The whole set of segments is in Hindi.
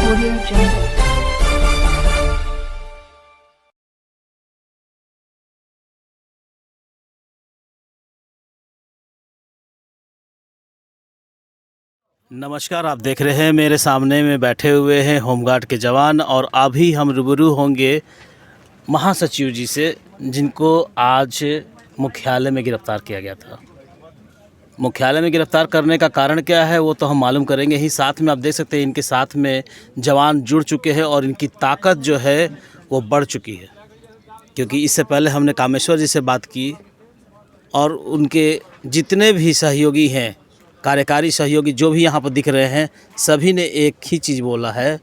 Audio Jungle. नमस्कार, आप देख रहे हैं मेरे सामने में बैठे हुए हैं होमगार्ड के जवान और अभी हम रूबरू होंगे महासचिव जी से, जिनको आज मुख्यालय में गिरफ्तार किया गया था। मुख्यालय में गिरफ्तार करने का कारण क्या है वो तो हम मालूम करेंगे ही। साथ में आप देख सकते हैं इनके साथ में जवान जुड़ चुके हैं और इनकी ताकत जो है वो बढ़ चुकी है, क्योंकि इससे पहले हमने कामेश्वर जी से बात की और उनके जितने भी सहयोगी हैं, कार्यकारी सहयोगी जो भी यहाँ पर दिख रहे हैं, सभी ने एक ही चीज़ बोला है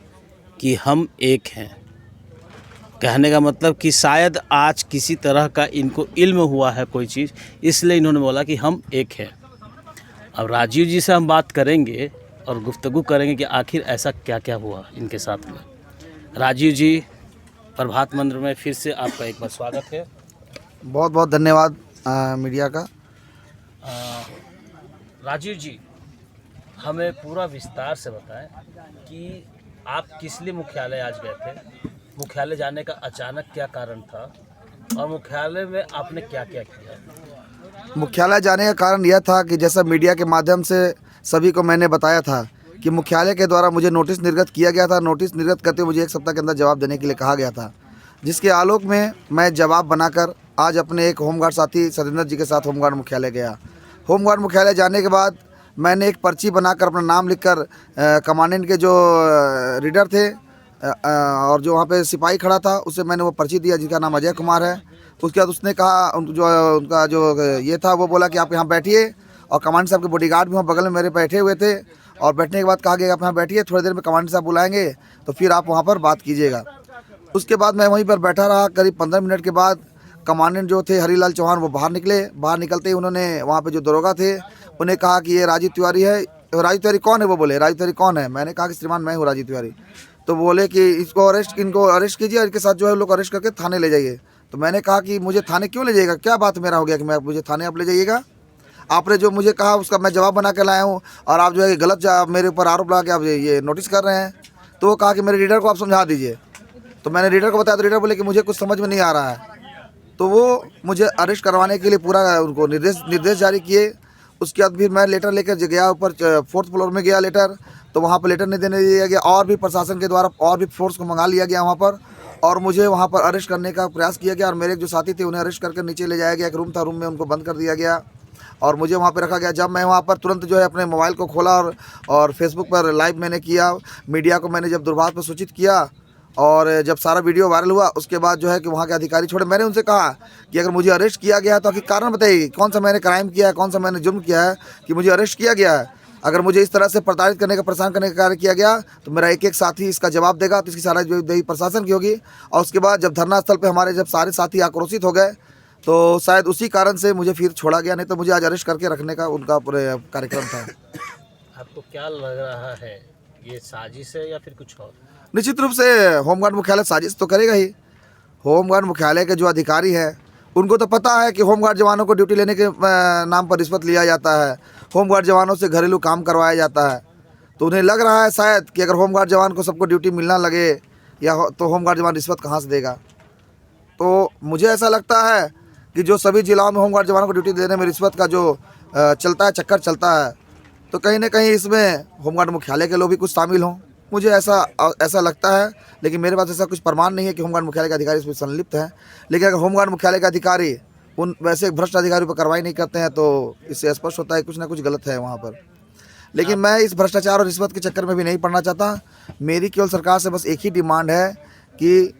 कि हम एक हैं। कहने का मतलब कि शायद आज किसी तरह का इनको इल्म हुआ है कोई चीज़, इसलिए इन्होंने बोला कि हम एक हैं। अब राजीव जी से हम बात करेंगे और गुफ्तगू करेंगे कि आखिर ऐसा क्या क्या हुआ इनके साथ में। राजीव जी, प्रभात मंत्र में फिर से आपका एक बार स्वागत है। बहुत बहुत धन्यवाद मीडिया का। राजीव जी, हमें पूरा विस्तार से बताएं कि आप किस लिए मुख्यालय आज गए थे, मुख्यालय जाने का अचानक क्या कारण था और मुख्यालय में आपने क्या क्या किया। मुख्यालय जाने का कारण यह था कि जैसा मीडिया के माध्यम से सभी को मैंने बताया था कि मुख्यालय के द्वारा मुझे नोटिस निर्गत किया गया था। नोटिस निर्गत करते हुए मुझे 1 सप्ताह के अंदर जवाब देने के लिए कहा गया था, जिसके आलोक में मैं जवाब बनाकर आज अपने एक होमगार्ड साथी सतेंद्र जी के साथ होमगार्ड मुख्यालय गया। होमगार्ड मुख्यालय जाने के बाद मैंने एक पर्ची बनाकर अपना नाम लिखकर कमांडेंट के जो रीडर थे और जो वहाँ पे सिपाही खड़ा था उससे मैंने वो पर्ची दिया, जिसका नाम अजय कुमार है। उसके बाद उसने कहा, उनका जो ये था वो बोला कि आप यहाँ बैठिए, और कमांडेंट साहब के बॉडीगार्ड भी वहाँ बगल में मेरे बैठे हुए थे। और बैठने के बाद कहा गया आप यहाँ बैठिए, थोड़ी देर में कमांडेंट साहब बुलाएंगे तो फिर आप वहाँ पर बात कीजिएगा। उसके बाद मैं वहीं पर बैठा रहा। करीब 15 मिनट के बाद कमांडेंट जो थे हरीलाल चौहान वो बाहर निकले। बाहर निकलते ही उन्होंने वहाँ पे जो दरोगा थे उन्हें कहा कि ये राजीव तिवारी है। राजीव तिवारी कौन है? वो बोले राजीव तिवारी कौन है? मैंने कहा कि श्रीमान मैं हूँ राजीव तिवारी। तो बोले कि इनको अरेस्ट कीजिए और इनके साथ जो है लोग अरेस्ट करके थाने ले जाइए। तो मैंने कहा कि मुझे थाने क्यों ले जाइएगा, क्या बात मेरा हो गया कि मुझे थाने आप ले जाइएगा? आपने जो मुझे कहा उसका मैं जवाब बना के लाया हूँ और आप जो है गलत मेरे ऊपर आरोप लगा के आप ये नोटिस कर रहे हैं। तो वो कहा कि मेरे रीडर को आप समझा दीजिए। तो मैंने रीडर को बताया तो रीडर बोले कि मुझे कुछ समझ में नहीं आ रहा है। तो वो मुझे अरेस्ट करवाने के लिए पूरा उनको निर्देश जारी किए। उसके बाद फिर मैं लेटर लेकर गया ऊपर 4th फ्लोर में गया लेटर, तो वहाँ पर लेटर नहीं देने दिया गया और भी प्रशासन के द्वारा और भी फोर्स को मंगा लिया गया वहाँ पर, और मुझे वहाँ पर अरेस्ट करने का प्रयास किया गया। और मेरे जो साथी थे उन्हें अरेस्ट करके नीचे ले जाया गया। एक रूम था, रूम में उनको बंद कर दिया गया और मुझे वहाँ पर रखा गया। जब मैं वहाँ पर तुरंत जो है अपने मोबाइल को खोला और फेसबुक पर लाइव मैंने किया, मीडिया को मैंने जब दूरभाष पर सूचित किया और जब सारा वीडियो वायरल हुआ उसके बाद जो है कि वहाँ के अधिकारी छोड़े। मैंने उनसे कहा कि अगर मुझे अरेस्ट किया गया है तो आखिर कारण बताइए, कौन सा मैंने क्राइम किया है, कौन सा मैंने जुर्म किया है कि मुझे अरेस्ट किया गया है। अगर मुझे इस तरह से प्रताड़ित करने का, परेशान करने का कार्य किया गया तो मेरा एक एक साथी इसका जवाब देगा, तो इसकी सारा जवाबदेही प्रशासन की होगी। और उसके बाद जब धरना स्थल पर हमारे जब सारे साथी आक्रोशित हो गए तो शायद उसी कारण से मुझे फिर छोड़ा गया, नहीं तो मुझे आज अरेस्ट करके रखने का उनका पूरे कार्यक्रम था। आपको क्या लग रहा है, ये साजिश है या फिर कुछ और? निश्चित रूप से होमगार्ड मुख्यालय साजिश तो करेगा ही। होमगार्ड मुख्यालय के जो अधिकारी हैं उनको तो पता है कि होमगार्ड जवानों को ड्यूटी लेने के नाम पर रिश्वत लिया जाता है, होमगार्ड जवानों से घरेलू काम करवाया जाता है। तो उन्हें लग रहा है शायद कि अगर होमगार्ड जवान को सबको ड्यूटी मिलना लगे तो होमगार्ड जवान रिश्वत कहाँ से देगा। तो मुझे ऐसा लगता है कि जो सभी जिलाओं में होमगार्ड जवानों को ड्यूटी देने में रिश्वत का जो चलता है, चक्कर चलता है, तो कहीं ना कहीं इसमें होमगार्ड मुख्यालय के लोग भी कुछ शामिल हों, मुझे ऐसा लगता है। लेकिन मेरे पास ऐसा कुछ प्रमाण नहीं है कि होमगार्ड मुख्यालय के अधिकारी इसमें संलिप्त हैं। लेकिन अगर होमगार्ड मुख्यालय के अधिकारी उन वैसे भ्रष्ट अधिकारियों पर कार्रवाई नहीं करते हैं तो इससे स्पष्ट होता है कुछ ना कुछ गलत है वहाँ पर। लेकिन मैं इस भ्रष्टाचार और रिश्वत के चक्कर में भी नहीं पड़ना चाहता। मेरी केवल सरकार से बस एक ही डिमांड है कि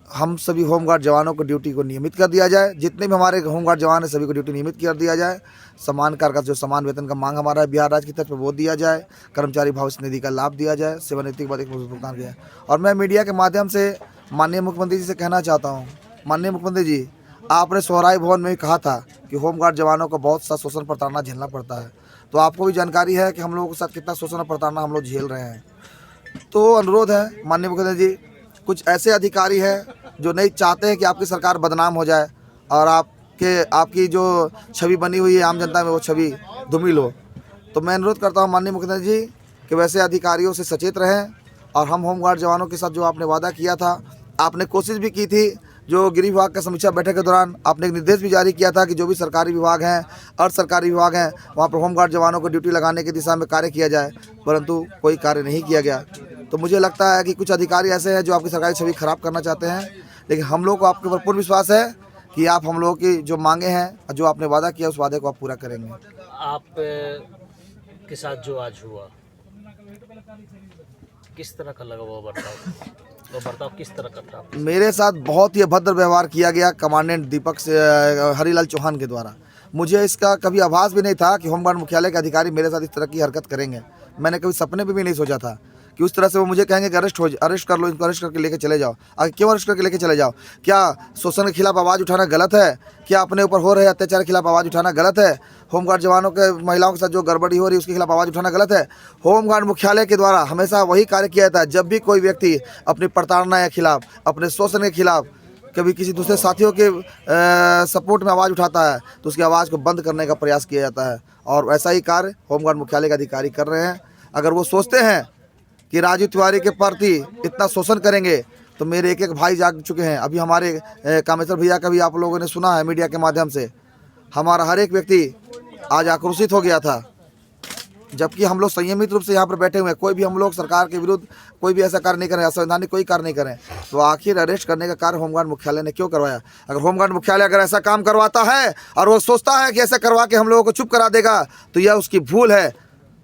हम सभी होमगार्ड जवानों को ड्यूटी को नियमित कर दिया जाए। जितने भी हमारे होमगार्ड जवान हैं सभी को ड्यूटी नियमित कर दिया जाए। समान कार्य का जो समान वेतन का मांग हमारा है बिहार राज्य की तरफ से वो दिया जाए। कर्मचारी भविष्य निधि का लाभ दिया जाए। सेवानिवृत्ति के बाद एक भुगतान किया। और मैं मीडिया के माध्यम से माननीय मुख्यमंत्री जी से कहना चाहता हूँ, माननीय मुख्यमंत्री जी, आपने सोहराय भवन में कहा था कि होमगार्ड जवानों को बहुत सा शोषण प्रताड़ना झेलना पड़ता है, तो आपको भी जानकारी है कि हम लोगों के साथ कितना शोषण और प्रताड़ना हम लोग झेल रहे हैं। तो अनुरोध है माननीय मुख्यमंत्री जी, कुछ ऐसे अधिकारी हैं जो नहीं चाहते हैं कि आपकी सरकार बदनाम हो जाए और आपकी जो छवि बनी हुई है आम जनता में वो छवि धूमिल हो। तो मैं अनुरोध करता हूँ माननीय मुख्यमंत्री जी कि वैसे अधिकारियों से सचेत रहें और हम होमगार्ड जवानों के साथ जो आपने वादा किया था, आपने कोशिश भी की थी, जो गृह विभाग का समीक्षा बैठक के दौरान आपने एक निर्देश भी जारी किया था कि जो भी सरकारी विभाग हैं, अर्ध सरकारी विभाग हैं, वहाँ पर होमगार्ड जवानों को ड्यूटी लगाने की दिशा में कार्य किया जाए, परंतु कोई कार्य नहीं किया गया। तो मुझे लगता है कि कुछ अधिकारी ऐसे हैं जो आपकी सरकारी छवि खराब करना चाहते हैं, लेकिन हम लोग को आपके ऊपर पूर्ण विश्वास है कि आप हम लोगों की जो मांगे हैं, जो आपने वादा किया, उस वादे को आप पूरा करेंगे। आप के साथ जो आज हुआ, किस तरह का लगा वो बर्ताव किस तरह का था? मेरे साथ बहुत ही अभद्र व्यवहार किया गया कमांडेंट दीपक से हरिलाल चौहान के द्वारा। मुझे इसका कभी आभास भी नहीं था कि होमगार्ड मुख्यालय के अधिकारी मेरे साथ इस तरह की हरकत करेंगे। मैंने कभी सपने में भी नहीं सोचा था कि उस तरह से वो मुझे कहेंगे कि अरेस्ट कर लो, इनको अरेस्ट करके लेके चले जाओ। आगे क्यों अरेस्ट करके लेके चले जाओ? क्या शोषण के खिलाफ आवाज़ उठाना गलत है? क्या अपने ऊपर हो रहे अत्याचार के खिलाफ आवाज़ उठाना गलत है? होमगार्ड जवानों के महिलाओं के साथ जो गड़बड़ी हो रही है उसके खिलाफ आवाज़ उठाना गलत है? होमगार्ड मुख्यालय के द्वारा हमेशा वही कार्य किया जाता है। जब भी कोई व्यक्ति अपनी प्रताड़ना के खिलाफ, अपने शोषण के खिलाफ, कभी किसी दूसरे साथियों के सपोर्ट में आवाज़ उठाता है तो उसकी आवाज़ को बंद करने का प्रयास किया जाता है, और ऐसा ही कार्य होमगार्ड मुख्यालय के अधिकारी कर रहे हैं। अगर वो सोचते हैं कि राजू तिवारी के प्रति इतना शोषण करेंगे तो मेरे एक भाई जाग चुके हैं। अभी हमारे कामेश्वर भैया का भी आप लोगों ने सुना है मीडिया के माध्यम से, हमारा हर एक व्यक्ति आज आक्रोशित हो गया था, जबकि हम लोग संयमित रूप से यहाँ पर बैठे हुए हैं। कोई भी हम लोग सरकार के विरुद्ध कोई भी ऐसा कार्य नहीं करें, असंवैधानिक कोई कार्य नहीं करें, तो आखिर अरेस्ट करने का कार्य होमगार्ड मुख्यालय ने क्यों करवाया? अगर होमगार्ड मुख्यालय अगर ऐसा काम करवाता है और वो सोचता है कि ऐसा करवा के हम लोगों को चुप करा देगा, तो यह उसकी भूल है।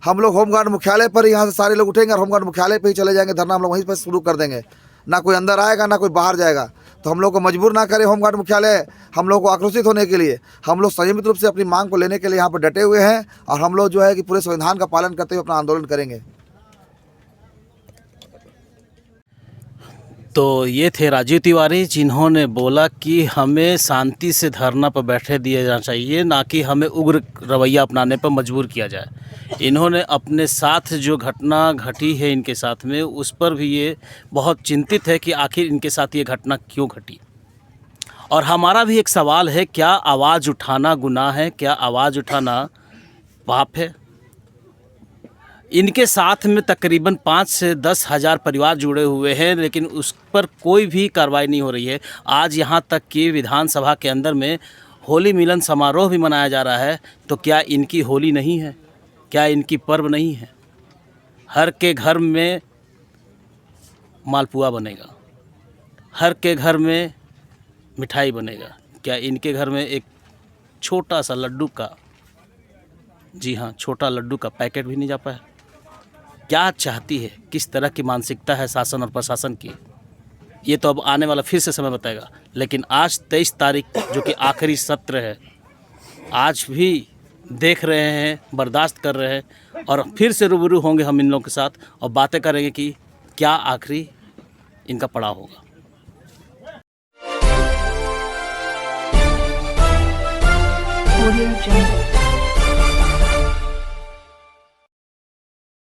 हम लोग होमगार्ड मुख्यालय पर ही यहाँ से सारे लोग उठेंगे और होमगार्ड मुख्यालय पर ही चले जाएंगे, धरना हम लोग वहीं पर शुरू कर देंगे। ना कोई अंदर आएगा ना कोई बाहर जाएगा। तो हम लोग को मजबूर ना करें होमगार्ड मुख्यालय हम लोग को आक्रोशित होने के लिए। हम लोग संयमित रूप से अपनी मांग को लेने के लिए यहाँ पर डटे हुए हैं, और हम लोग जो है कि पूरे संविधान का पालन करते हुए अपना आंदोलन करेंगे। तो ये थे राजीव तिवारी, जिन्होंने बोला कि हमें शांति से धरना पर बैठे दिया जाना चाहिए, ना कि हमें उग्र रवैया अपनाने पर मजबूर किया जाए। इन्होंने अपने साथ जो घटना घटी है इनके साथ में, उस पर भी ये बहुत चिंतित है कि आखिर इनके साथ ये घटना क्यों घटी। और हमारा भी एक सवाल है, क्या आवाज़ उठाना गुनाह है? क्या आवाज़ उठाना पाप है? इनके साथ में तकरीबन 5 से 10 हज़ार परिवार जुड़े हुए हैं, लेकिन उस पर कोई भी कार्रवाई नहीं हो रही है। आज यहाँ तक कि विधानसभा के अंदर में होली मिलन समारोह भी मनाया जा रहा है, तो क्या इनकी होली नहीं है? क्या इनकी पर्व नहीं है? हर के घर में मालपुआ बनेगा, हर के घर में मिठाई बनेगा, क्या इनके घर में एक छोटा सा लड्डू का, जी हाँ, छोटा लड्डू का पैकेट भी नहीं जा पाया? क्या चाहती है, किस तरह की मानसिकता है शासन और प्रशासन की, ये तो अब आने वाला फिर से समय बताएगा। लेकिन आज 23 तारीख जो कि आखिरी सत्र है, आज भी देख रहे हैं, बर्दाश्त कर रहे हैं, और फिर से रूबरू होंगे हम इन लोगों के साथ और बातें करेंगे कि क्या आखिरी इनका पड़ाव होगा। Audio Jungle.